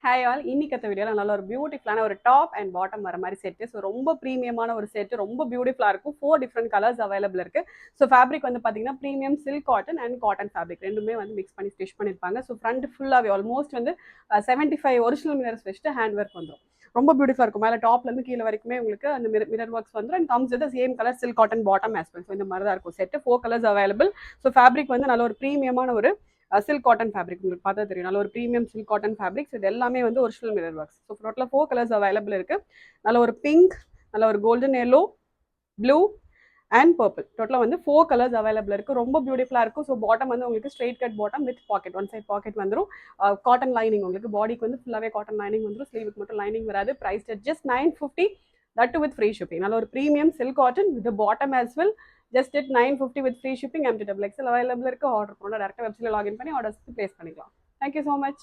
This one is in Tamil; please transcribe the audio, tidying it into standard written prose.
ஹாய் ஆல், இன்னைக்கு அந்த வீடியோவில் நல்ல ஒரு பியூட்டிஃபுல்லான ஒரு டாப் அண்ட் பாட்டம் வர மாதிரி செட்டு. ஸோ ரொம்ப ப்ரீமியமான ஒரு செட்டு, ரொம்ப பியூட்டிஃபுல்லாக இருக்கும். 4 டிஃப்ரெண்ட் கலர்ஸ் அவைலபிள் இருக்கு. ஸோ ஃபேப்ரிக் வந்து பார்த்தீங்கன்னா premium silk cotton and cotton fabric ரெண்டுமே வந்து மிக்ஸ் பண்ணி ஸ்டிச் பண்ணியிருப்பாங்க. ஸோ ஃப்ரண்ட் ஃபுல்லாகவே ஆல்மோஸ்ட் வந்து 75 ஒரிஜினல் மிரர்ஸ் வச்சுட்டு ஹேண்ட் ஒர்க் வந்துடும். ரொம்ப பியூட்டிஃபுல்லாக இருக்கும். மேலே டாப்லேருந்து கீழே வரைக்குமே உங்களுக்கு அந்த மிரர் ஒர்க்ஸ் வந்துடும். And comes with same colour silk cotton bottom as well. So இந்த மாதிரி தான் இருக்கும் set. 4 colours available. So fabric வந்து நல்ல ஒரு ப்ரீமியமான ஒரு சில்க் காட்டன் ஃபேப்ரிக். உங்களுக்கு பார்த்தா தெரியும், நல்ல ஒரு ப்ரீமியம் சில்க் காட்டன் ஃபேப்ரிக்ஸ். இது எல்லாமே வந்து ஒரிஜினல் மிரர் ஒர்க்ஸ். ஸோ டோட்டலாக 4 கலர்ஸ் அவைலபிள் இருக்கு. நல்ல ஒரு பிங்க், நல்ல ஒரு golden yellow, blue and purple. டோட்டலாக வந்து 4 கலர்ஸ் அவைலபிள் இருக்கு. ரொம்ப பியூட்டிஃபுல்லாக இருக்கும். ஸோ பாட்டம் வந்து உங்களுக்கு straight cut bottom with pocket, one side pocket வந்துடும். காட்டன் லைனிங், உங்களுக்கு பாடிக்கு வந்து ஃபுல்லாகவே காட்டன் லைனிங் வந்துடும். ஸ்லீவுக்கு மட்டும் லைனிங் வராது. Price just 950, that with free shipping. நல்ல ஒரு premium silk cotton with bottom as well. Just it 950 with free shipping. MT XXL available இருக்கு. ஆர்டர் பண்ணால் டேரக்டாக வெப்சைட்டில் லாகின் பண்ணி ஆர்டர்ஸ் பிளேஸ் பண்ணிக்கலாம். Thank you so much.